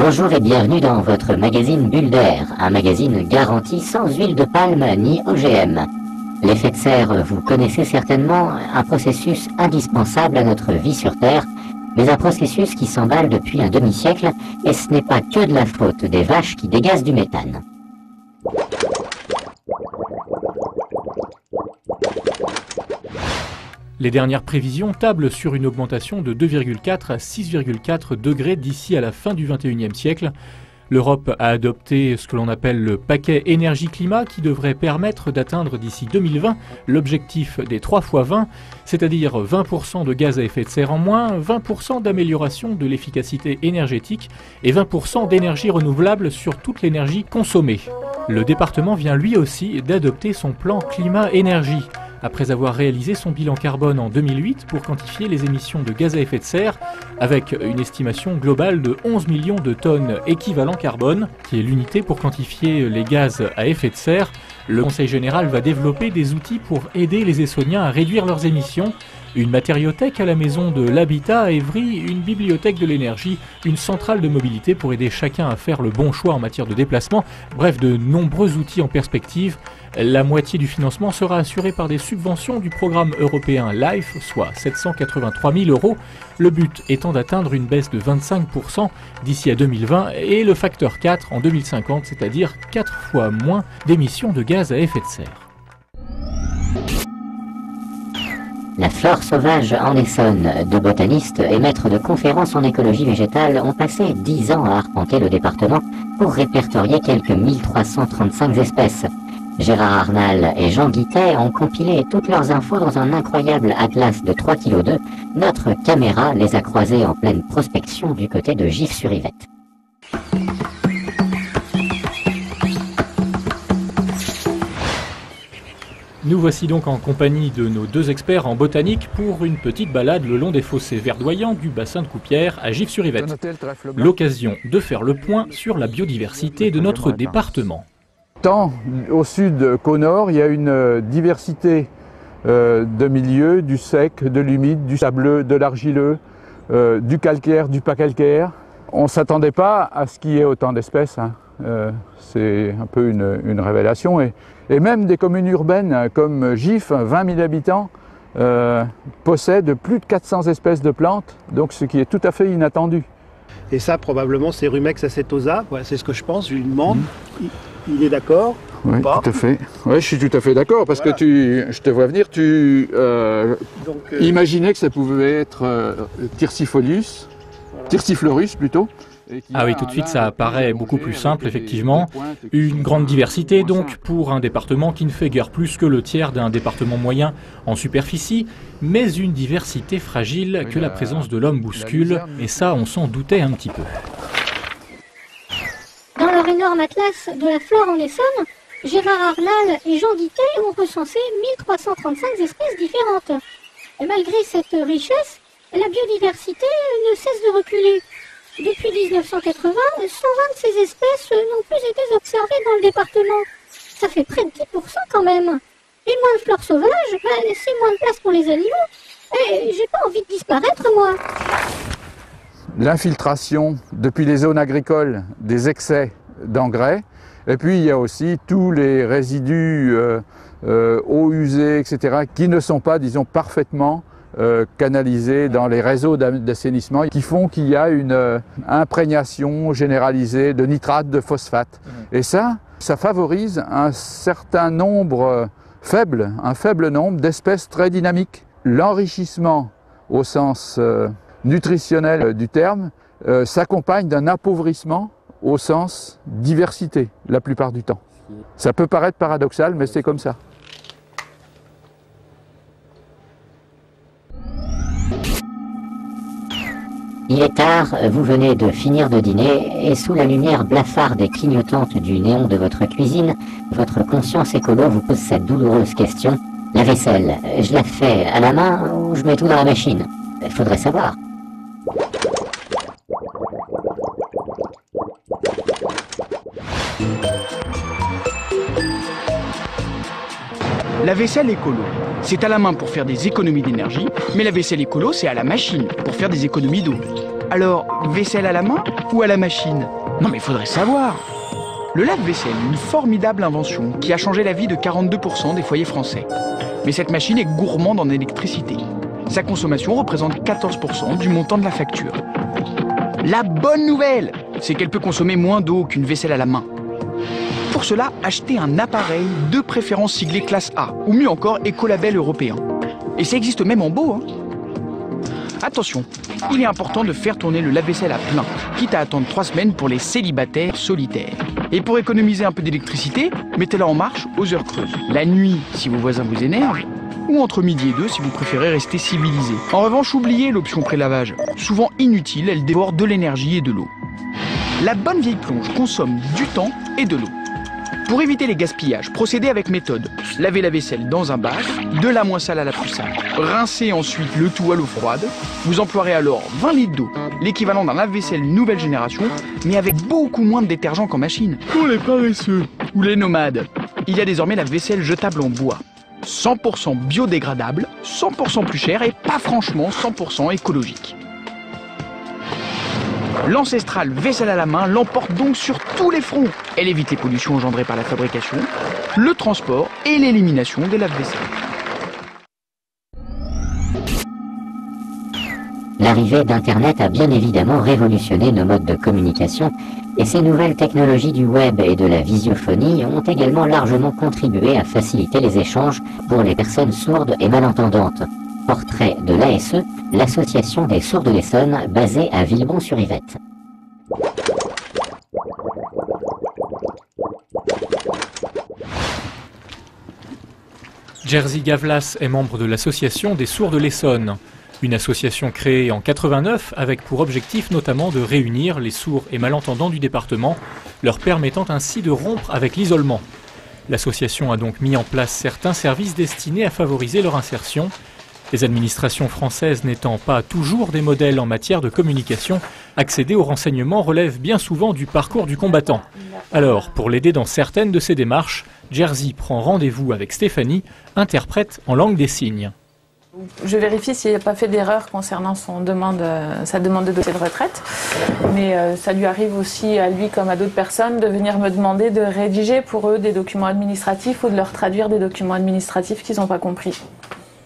Bonjour et bienvenue dans votre magazine Bulle d'air, un magazine garanti sans huile de palme ni OGM. L'effet de serre, vous connaissez certainement, un processus indispensable à notre vie sur Terre, mais un processus qui s'emballe depuis un demi-siècle, et ce n'est pas que de la faute des vaches qui dégazent du méthane. Les dernières prévisions tablent sur une augmentation de 2,4 à 6,4 degrés d'ici à la fin du XXIe siècle. L'Europe a adopté ce que l'on appelle le paquet énergie-climat qui devrait permettre d'atteindre d'ici 2020 l'objectif des 3 x 20, c'est-à-dire 20% de gaz à effet de serre en moins, 20% d'amélioration de l'efficacité énergétique et 20% d'énergie renouvelable sur toute l'énergie consommée. Le département vient lui aussi d'adopter son plan climat-énergie. Après avoir réalisé son bilan carbone en 2008 pour quantifier les émissions de gaz à effet de serre, avec une estimation globale de 11 millions de tonnes équivalent carbone, qui est l'unité pour quantifier les gaz à effet de serre, le Conseil général va développer des outils pour aider les Essonniens à réduire leurs émissions. Une matériothèque à la maison de l'habitat à Évry, une bibliothèque de l'énergie, une centrale de mobilité pour aider chacun à faire le bon choix en matière de déplacement, bref de nombreux outils en perspective. La moitié du financement sera assurée par des subventions du programme européen LIFE, soit 783 000 €, le but étant d'atteindre une baisse de 25% d'ici à 2020 et le facteur 4 en 2050, c'est-à-dire 4 fois moins d'émissions de gaz à effet de serre. La flore sauvage en Essonne, deux botanistes et maîtres de conférences en écologie végétale ont passé 10 ans à arpenter le département pour répertorier quelques 1335 espèces. Gérard Arnal et Jean Guittet ont compilé toutes leurs infos dans un incroyable atlas de 3,2 kg. Notre caméra les a croisés en pleine prospection du côté de Gif-sur-Yvette. Nous voici donc en compagnie de nos deux experts en botanique pour une petite balade le long des fossés verdoyants du bassin de Coupières à Gif-sur-Yvette. L'occasion de faire le point sur la biodiversité de notre département. Tant au sud qu'au nord, il y a une diversité de milieux, du sec, de l'humide, du sableux, de l'argileux, du calcaire, du pas calcaire. On ne s'attendait pas à ce qu'il y ait autant d'espèces. C'est un peu une révélation. Et même des communes urbaines comme Gif, 20 000 habitants, possèdent plus de 400 espèces de plantes, donc ce qui est tout à fait inattendu. Et ça, probablement, c'est Rumex acetosa, ouais, c'est ce que je pense, je lui demande. Il est d'accord Oui, ou pas? tout à fait. Oui, je suis tout à fait d'accord, parce voilà. Que je te vois venir, tu imaginais que ça pouvait être Thyrsiflorus, voilà. Thyrsiflorus plutôt. Ah oui, tout de suite, ça apparaît beaucoup plus simple, effectivement. Une grande diversité, donc, pour un département qui ne fait guère plus que le tiers d'un département moyen en superficie, mais une diversité fragile que la présence de l'homme bouscule, et ça, on s'en doutait un petit peu. Dans leur énorme atlas de la flore en Essonne, Gérard Arnal et Jean Guittet ont recensé 1335 espèces différentes. Et malgré cette richesse, la biodiversité ne cesse de reculer. Depuis 1980, 120 de ces espèces n'ont plus été observées dans le département. Ça fait près de 10% quand même. Et moins de fleurs sauvages, c'est moins de place pour les animaux. Et j'ai pas envie de disparaître, moi. L'infiltration depuis les zones agricoles des excès d'engrais. Et puis il y a aussi tous les résidus eaux usées, etc., qui ne sont pas, disons, parfaitement canalisés dans les réseaux d'assainissement, qui font qu'il y a une imprégnation généralisée de nitrates, de phosphates. Et ça favorise un certain nombre un faible nombre d'espèces très dynamiques. L'enrichissement au sens nutritionnel du terme s'accompagne d'un appauvrissement au sens diversité la plupart du temps. Ça peut paraître paradoxal, mais c'est comme ça. Il est tard, vous venez de finir de dîner, et sous la lumière blafarde et clignotante du néon de votre cuisine, votre conscience écolo vous pose cette douloureuse question. La vaisselle, je la fais à la main ou je mets tout dans la machine? Il faudrait savoir. La vaisselle écolo, c'est à la main pour faire des économies d'énergie, mais la vaisselle écolo, c'est à la machine pour faire des économies d'eau. Alors, vaisselle à la main ou à la machine? Non mais faudrait savoir. Le lave-vaisselle, une formidable invention qui a changé la vie de 42% des foyers français. Mais cette machine est gourmande en électricité. Sa consommation représente 14% du montant de la facture. La bonne nouvelle, c'est qu'elle peut consommer moins d'eau qu'une vaisselle à la main. Pour cela, achetez un appareil de préférence siglé classe A, ou mieux encore écolabel européen. Et ça existe même en beau, hein. Attention, il est important de faire tourner le lave-vaisselle à plein, quitte à attendre 3 semaines pour les célibataires solitaires. Et pour économiser un peu d'électricité, mettez-la en marche aux heures creuses. La nuit, si vos voisins vous énervent, ou entre midi et 2 si vous préférez rester civilisé. En revanche, oubliez l'option pré-lavage. Souvent inutile, elle dévore de l'énergie et de l'eau. La bonne vieille plonge consomme du temps et de l'eau. Pour éviter les gaspillages, procédez avec méthode. Lavez la vaisselle dans un bac, de la moins sale à la plus sale. Rincez ensuite le tout à l'eau froide. Vous emploierez alors 20 litres d'eau, l'équivalent d'un lave-vaisselle nouvelle génération, mais avec beaucoup moins de détergent qu'en machine. Pour les paresseux ou les nomades, il y a désormais la vaisselle jetable en bois. 100% biodégradable, 100% plus cher et pas franchement 100% écologique. L'ancestrale vaisselle à la main l'emporte donc sur tous les fronts. Elle évite les pollutions engendrées par la fabrication, le transport et l'élimination des lave-vaisselle. L'arrivée d'Internet a bien évidemment révolutionné nos modes de communication et ces nouvelles technologies du web et de la visiophonie ont également largement contribué à faciliter les échanges pour les personnes sourdes et malentendantes. Portrait de l'ASE, l'association des sourds de l'Essonne, basée à Villebon-sur-Yvette. Jerzy Gavlas est membre de l'association des sourds de l'Essonne. Une association créée en 89 avec pour objectif notamment de réunir les sourds et malentendants du département, leur permettant ainsi de rompre avec l'isolement. L'association a donc mis en place certains services destinés à favoriser leur insertion. Les administrations françaises n'étant pas toujours des modèles en matière de communication, accéder aux renseignements relève bien souvent du parcours du combattant. Alors, pour l'aider dans certaines de ses démarches, Jerzy prend rendez-vous avec Stéphanie, interprète en langue des signes. Je vérifie s'il n'a pas fait d'erreur concernant sa demande de dossier de retraite. Mais ça lui arrive aussi, à lui comme à d'autres personnes, de venir me demander de rédiger pour eux des documents administratifs ou de leur traduire des documents administratifs qu'ils n'ont pas compris.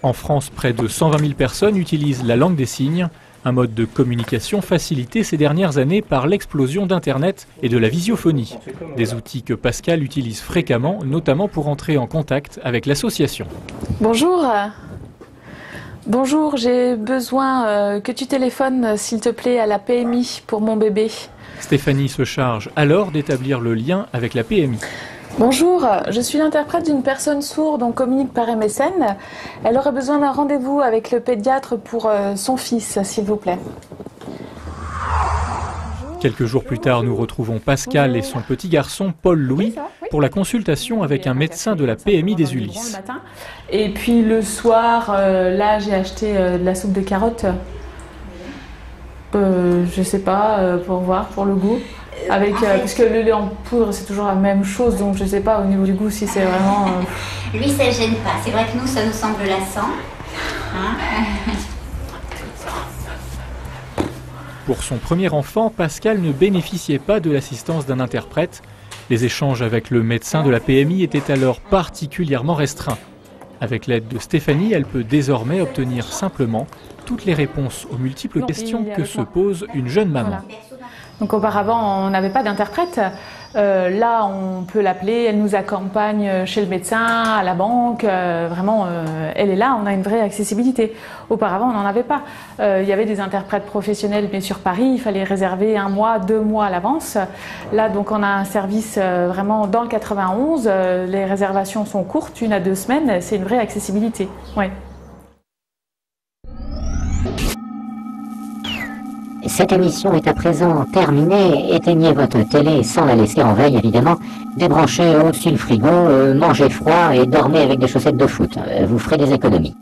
En France, près de 120 000 personnes utilisent la langue des signes, un mode de communication facilité ces dernières années par l'explosion d'Internet et de la visiophonie. Des outils que Pascal utilise fréquemment, notamment pour entrer en contact avec l'association. Bonjour. Bonjour, j'ai besoin que tu téléphones, s'il te plaît, à la PMI pour mon bébé. Stéphanie se charge alors d'établir le lien avec la PMI. Bonjour, je suis l'interprète d'une personne sourde, on communique par MSN. Elle aurait besoin d'un rendez-vous avec le pédiatre pour son fils, s'il vous plaît. Quelques jours plus tard, nous retrouvons Pascal et son petit garçon Paul-Louis pour la consultation avec un médecin de la PMI des Ulysses. Et puis le soir, là j'ai acheté de la soupe de carottes. Je sais pas, pour voir, pour le goût. Avec, parce que le lait en poudre c'est toujours la même chose, donc je sais pas au niveau du goût si c'est vraiment... Lui ça ne gêne pas, c'est vrai que nous ça nous semble lassant. Hein. Pour son premier enfant, Pascal ne bénéficiait pas de l'assistance d'un interprète. Les échanges avec le médecin de la PMI étaient alors particulièrement restreints. Avec l'aide de Stéphanie, elle peut désormais obtenir simplement toutes les réponses aux multiples questions que se pose une jeune maman. Voilà. Donc auparavant, on n'avait pas d'interprète. Là, on peut l'appeler, elle nous accompagne chez le médecin, à la banque. Vraiment, elle est là, on a une vraie accessibilité. Auparavant, on n'en avait pas. Il y avait des interprètes professionnels, mais sur Paris, il fallait réserver 1 mois, 2 mois à l'avance. Là, donc, on a un service vraiment dans le 91. Les réservations sont courtes, 1 à 2 semaines. C'est une vraie accessibilité. Ouais. Cette émission est à présent terminée. Éteignez votre télé sans la laisser en veille, évidemment. Débranchez au-dessus le frigo, mangez froid et dormez avec des chaussettes de foot. Vous ferez des économies.